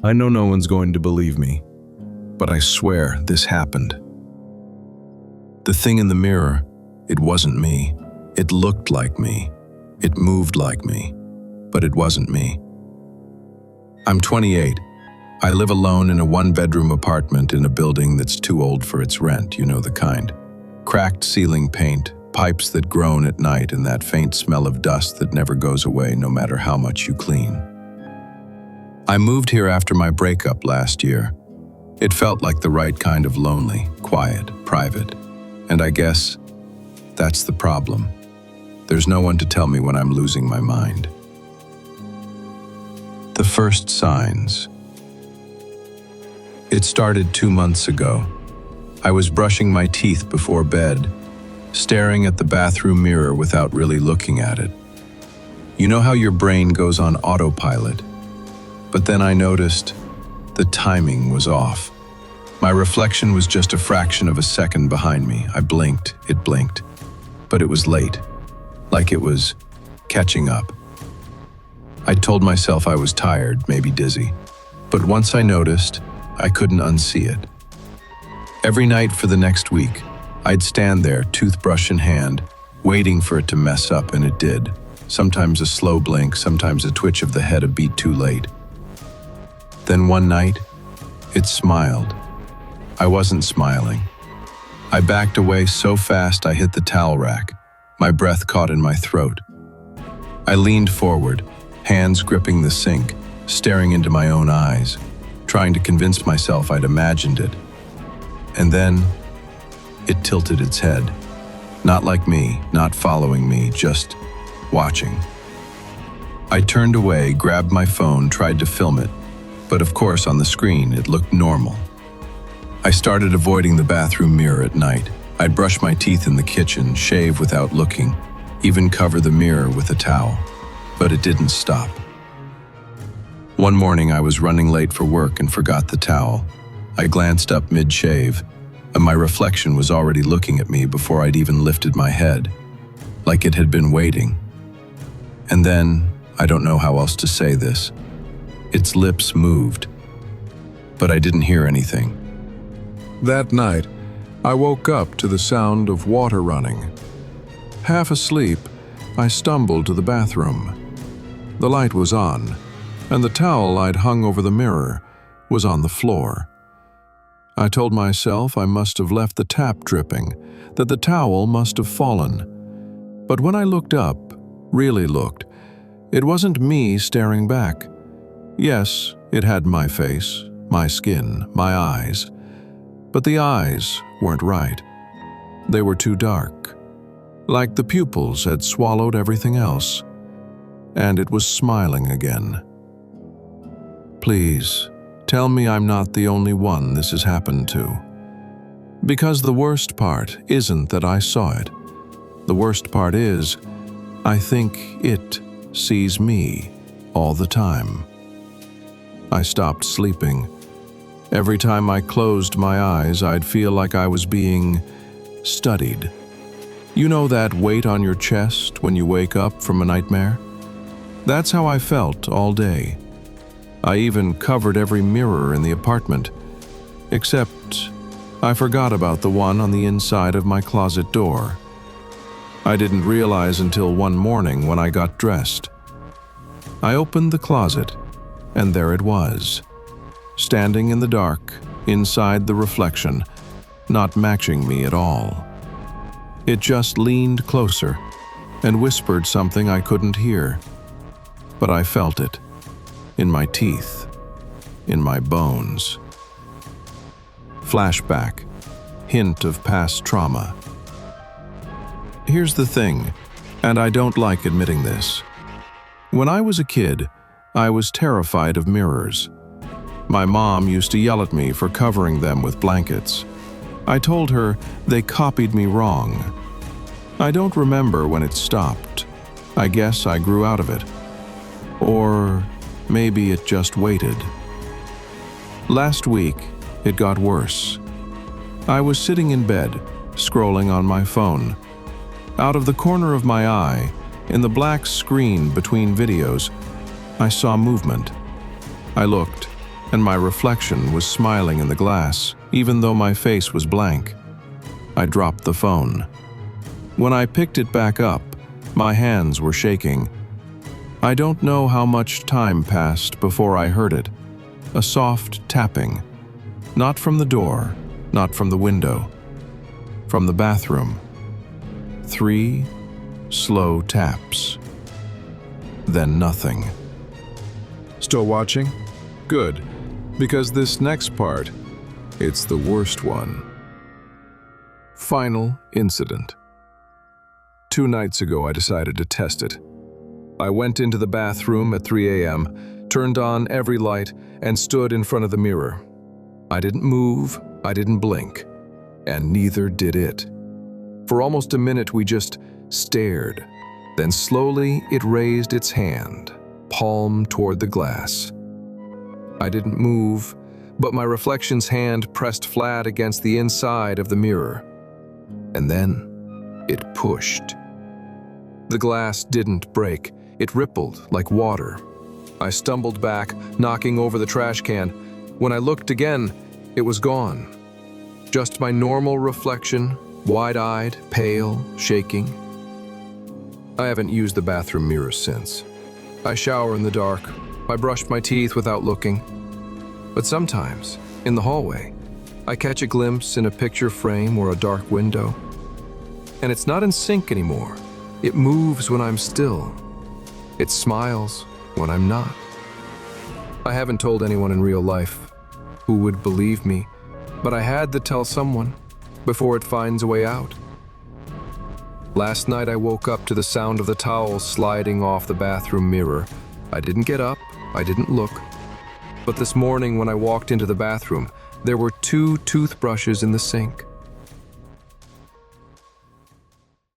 I know no one's going to believe me, but I swear this happened. The thing in the mirror, it wasn't me. It looked like me. It moved like me, but it wasn't me. I'm 28. I live alone in a one-bedroom apartment in a building that's too old for its rent, you know the kind. Cracked ceiling paint, pipes that groan at night, and that faint smell of dust that never goes away no matter how much you clean. I moved here after my breakup last year. It felt like the right kind of lonely, quiet, private. And I guess that's the problem. There's no one to tell me when I'm losing my mind. The first signs. It started 2 months ago. I was brushing my teeth before bed, staring at the bathroom mirror without really looking at it. You know how your brain goes on autopilot? But then I noticed the timing was off. My reflection was just a fraction of a second behind me. I blinked, it blinked, but it was late, like it was catching up. I told myself I was tired, maybe dizzy, but once I noticed, I couldn't unsee it. Every night for the next week, I'd stand there, toothbrush in hand, waiting for it to mess up, and it did. Sometimes a slow blink, sometimes a twitch of the head a beat too late. Then one night, it smiled. I wasn't smiling. I backed away so fast I hit the towel rack. My breath caught in my throat. I leaned forward, hands gripping the sink, staring into my own eyes, trying to convince myself I'd imagined it. And then, it tilted its head. Not like me, not following me, just watching. I turned away, grabbed my phone, tried to film it, but of course on the screen it looked normal. I started avoiding the bathroom mirror at night. I'd brush my teeth in the kitchen, shave without looking, even cover the mirror with a towel. But it didn't stop. One morning I was running late for work and forgot the towel. I glanced up mid-shave, and my reflection was already looking at me before I'd even lifted my head, like it had been waiting. And then, I don't know how else to say this, its lips moved, but I didn't hear anything. That night, I woke up to the sound of water running. Half asleep, I stumbled to the bathroom. The light was on, and the towel I'd hung over the mirror was on the floor. I told myself I must have left the tap dripping, that the towel must have fallen. But when I looked up, really looked, it wasn't me staring back. Yes, it had my face, my skin, my eyes. But the eyes weren't right. They were too dark, like the pupils had swallowed everything else. And it was smiling again. Please, tell me I'm not the only one this has happened to. Because the worst part isn't that I saw it. The worst part is, I think it sees me all the time. I stopped sleeping. Every time I closed my eyes, I'd feel like I was being studied. You know that weight on your chest when you wake up from a nightmare? That's how I felt all day. I even covered every mirror in the apartment, except I forgot about the one on the inside of my closet door. I didn't realize until one morning when I got dressed. I opened the closet, and there it was. Standing in the dark, inside the reflection, not matching me at all. It just leaned closer and whispered something I couldn't hear. But I felt it, in my teeth, in my bones. Flashback, hint of past trauma. Here's the thing, and I don't like admitting this. When I was a kid, I was terrified of mirrors. My mom used to yell at me for covering them with blankets. I told her they copied me wrong. I don't remember when it stopped. I guess I grew out of it. Or maybe it just waited. Last week, it got worse. I was sitting in bed, scrolling on my phone. Out of the corner of my eye, in the black screen between videos, I saw movement. I looked, and my reflection was smiling in the glass, even though my face was blank. I dropped the phone. When I picked it back up, my hands were shaking. I don't know how much time passed before I heard it. A soft tapping. Not from the door, not from the window. From the bathroom. 3 slow taps. Then nothing. Still watching? Good, because this next part, it's the worst one. Final incident. 2 nights ago, I decided to test it. I went into the bathroom at 3 a.m., turned on every light, and stood in front of the mirror. I didn't move, I didn't blink, and neither did it. For almost a minute, we just stared. Then slowly, it raised its hand, palm toward the glass. I didn't move, but my reflection's hand pressed flat against the inside of the mirror. And then, it pushed. The glass didn't break. It rippled like water. I stumbled back, knocking over the trash can. When I looked again, it was gone. Just my normal reflection, wide-eyed, pale, shaking. I haven't used the bathroom mirror since. I shower in the dark. I brush my teeth without looking. But sometimes, in the hallway, I catch a glimpse in a picture frame or a dark window. And it's not in sync anymore. It moves when I'm still. It smiles when I'm not. I haven't told anyone in real life who would believe me, but I had to tell someone before it finds a way out. Last night I woke up to the sound of the towel sliding off the bathroom mirror. I didn't get up, I didn't look. But this morning when I walked into the bathroom, there were 2 toothbrushes in the sink.